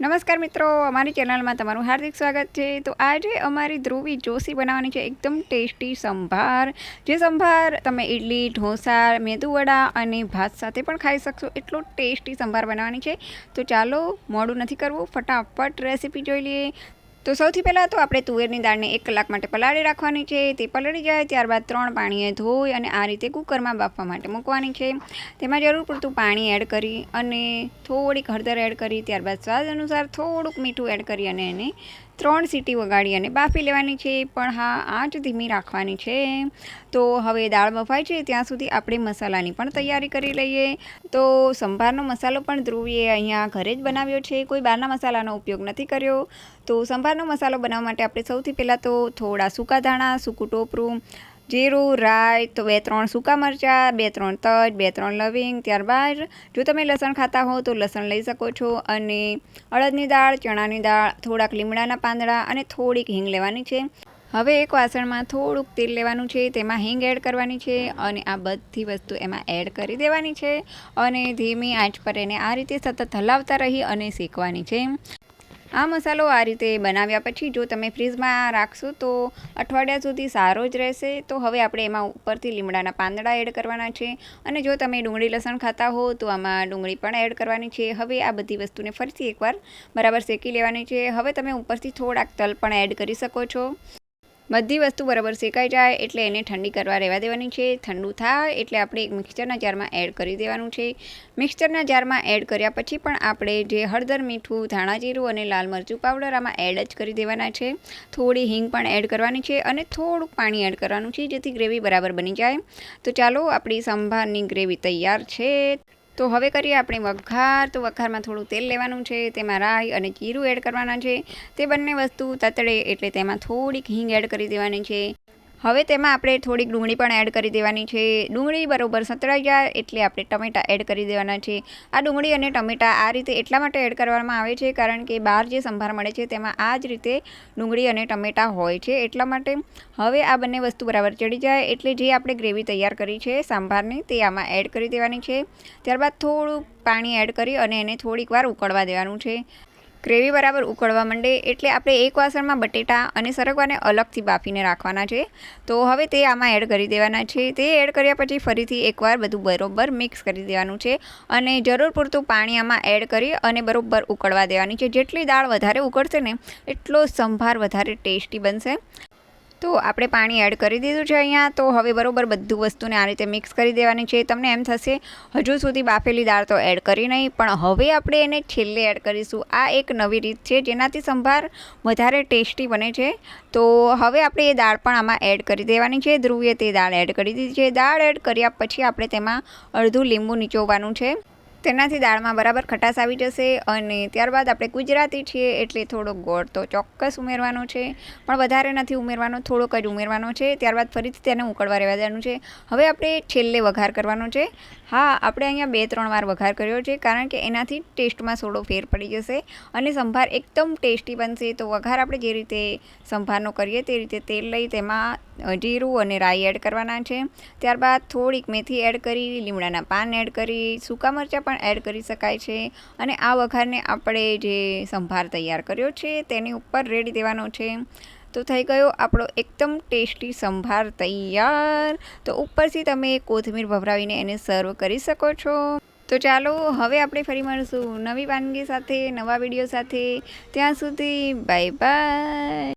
નમસ્કાર મિત્રો, અમારી ચેનલમાં તમારું હાર્દિક સ્વાગત છે। તો આજે અમારી ધ્રુવી જોશી બનાવવાની છે એકદમ ટેસ્ટી સંભાર। જે સંભાર તમે ઇડલી, ઢોસા, મેદુવડા અને ભાત સાથે પણ ખાઈ શકશો। એટલો ટેસ્ટી સંભાર બનાવવાની છે। તો ચાલો મોડું નથી કરવું, ફટાફટ રેસીપી જોઈ લઈએ। તો સૌથી પહેલાં તો આપણે તુવેરની દાળને 1 કલાક માટે પલાળી રાખવાની છે। તે પલળી જાય ત્યારબાદ 3 પાણીએ ધોઈ અને આ રીતે કુકરમાં બાફવા માટે મૂકવાની છે। તેમાં જરૂર પૂરતું પાણી એડ કરી અને થોડીક હળદર એડ કરી ત્યારબાદ સ્વાદ અનુસાર થોડુંક મીઠું એડ કરી અને એને 3 સીટી વગાડી અને બાફી લેવાની છે। પણ હા, આંચ ધીમી રાખવાની છે। તો હવે દાળ બફાય છે ત્યાં સુધી આપણે મસાલાની પણ તૈયારી કરી લઈએ। તો સંભારનો મસાલો પણ ધ્રુવીએ અહીંયા ઘરે જ બનાવ્યો છે, કોઈ બહારના મસાલાનો ઉપયોગ નથી કર્યો। તો સંભારનો મસાલો બનાવવા માટે આપણે સૌથી પહેલાં તો થોડા સૂકા ધાણા, સૂકું ટોપરું, જીરું, રાઈ, તો 2-3 સૂકા મરચાં, 2-3 તજ, 2-3 લવિંગ, ત્યારબાદ જો તમે લસણ ખાતા હો તો લસણ લઈ શકો છો, અને અડદની દાળ, ચણાની દાળ, થોડાક લીમડાના પાંદડા અને થોડીક હિંગ લેવાની છે। હવે એક વાસણમાં થોડુંક તેલ લેવાનું છે, તેમાં હિંગ એડ કરવાની છે અને આ બધી વસ્તુ એમાં એડ કરી દેવાની છે અને ધીમી આંચ પર એને આ રીતે સતત હલાવતા રહી અને શેકવાની છે। આ મસાલો આ રીતે બનાવ્યા પછી જો તમે ફ્રીજમાં રાખશો તો અઠવાડિયા સુધી સારો જ રહેશે। તો હવે આપણે એમાં ઉપરથી લીમડાના પાંદડા એડ કરવાના છે, અને જો તમે ડુંગળી લસણ ખાતા હો તો આમાં ડુંગળી પણ એડ કરવાની છે। હવે આ બધી વસ્તુને ફરીથી એકવાર બરાબર શેકી લેવાની છે। હવે તમે ઉપરથી થોડાક તલ પણ એડ કરી શકો છો। બધી વસ્તુ બરાબર શેકાઈ જાય એટલે એને ઠંડી કરવા રહેવા દેવાની છે। ઠંડુ થાય એટલે આપણે એક મિક્સરના જારમાં એડ કરી દેવાનું છે। મિક્સરના જારમાં એડ કર્યા પછી પણ આપણે જે હળદર, મીઠું, ધાણા જીરું અને લાલ મરચું પાવડર આમાં એડ જ કરી દેવાના છે। થોડી હિંગ પણ એડ કરવાની છે અને થોડુંક પાણી એડ કરવાનું છે જેથી ગ્રેવી બરાબર બની જાય। તો ચાલો, આપણી સંભારની ગ્રેવી તૈયાર છે। તો હવે કરીએ આપણે વઘાર। તો વઘારમાં થોડું તેલ લેવાનું છે, તેમાં રાઈ અને જીરું એડ કરવાના છે। તે બંને વસ્તુ તતડે એટલે તેમાં થોડીક હિંગ એડ કરી દેવાની છે। હવે તેમાં આપણે થોડીક ડુંગળી પણ એડ કરી દેવાની છે। ડુંગળી બરાબર સતળાઈ જાય એટલે આપણે ટમેટાં એડ કરી દેવાના છે। આ ડુંગળી અને ટમેટાં આ રીતે એટલા માટે એડ કરવામાં આવે છે કારણ કે બહાર જે સંભાર મળે છે તેમાં આ જ રીતે ડુંગળી અને ટમેટાં હોય છે, એટલા માટે। હવે આ બંને વસ્તુ બરાબર ચડી જાય એટલે જે આપણે ગ્રેવી તૈયાર કરી છે સાંભારની, તે આમાં એડ કરી દેવાની છે। ત્યારબાદ થોડું પાણી એડ કરી અને એને થોડીક વાર ઉકળવા દેવાનું છે। ગ્રેવી બરાબર ઉકળવા માંડે એટલે આપણે એક વાસણમાં બટેટા અને સરગવાને અલગથી બાફીને રાખવાના છે। તો હવે તે આમાં એડ કરી દેવાના છે। તે એડ કર્યા પછી ફરીથી એકવાર બધું બરોબર મિક્સ કરી દેવાનું છે અને જરૂર પૂરતું પાણી આમાં એડ કરી અને બરોબર ઉકળવા દેવાની છે। જેટલી દાળ વધારે ઉકળશે ને એટલો સંભાર વધારે ટેસ્ટી બનશે। તો આપણે પાણી એડ કરી દીધું છે અહીંયા। તો હવે બરોબર બધું વસ્તુને આ રીતે મિક્સ કરી દેવાની છે। તમને એમ થશે હજુ સુધી બાફેલી દાળ તો એડ કરી નહીં, પણ હવે આપણે એને છેલ્લે એડ કરીશું। આ એક નવી રીત છે જેનાથી સંભાર વધારે ટેસ્ટી બને છે। તો હવે આપણે એ દાળ પણ આમાં એડ કરી દેવાની છે। ધ્રુવીએ તે દાળ એડ કરી દીધી છે। દાળ એડ કર્યા પછી આપણે તેમાં અડધું લીંબુ નીચોવવાનું છે, તેનાથી દાળમાં બરાબર ખટાશ આવી જશે। અને ત્યારબાદ આપણે ગુજરાતી છીએ એટલે થોડોક ગોળ તો ચોક્કસ ઉમેરવાનો છે, પણ વધારે નથી ઉમેરવાનો, થોડોક જ ઉમેરવાનો છે। ત્યારબાદ ફરીથી તેને ઉકળવા રહેવા દેવાનું છે। હવે આપણે છેલ્લે વઘાર કરવાનો છે। હા, આપણે અહીંયા 2-3 વાર વઘાર કર્યો છે કારણ કે એનાથી ટેસ્ટમાં થોડો ફેર પડી જશે અને સંભાર એકદમ ટેસ્ટી બનશે। તો વઘાર આપણે જે રીતે સંભારનો કરીએ તે રીતે તેલ લઈ તેમાં જીરું અને રાઈ એડ કરવાના છે। ત્યારબાદ થોડીક મેથી એડ કરી, લીમડાના પાન એડ કરી, સૂકા મરચાં પણ એડ કરી શકાય છે, અને આ વઘારને આપણે જે સંભાર તૈયાર કર્યો છે તેની ઉપર રેડી દેવાનો છે। તો થઈ ગયો આપણો એકદમ ટેસ્ટી સંભાર તૈયાર। તો ઉપરથી તમે કોથમીર ભભરાવીને એને સર્વ કરી શકો છો। તો ચાલો, હવે આપણે ફરી મળીશું નવી વાનગી સાથે, નવા વિડીયો સાથે। ત્યાં સુધી બાય બાય।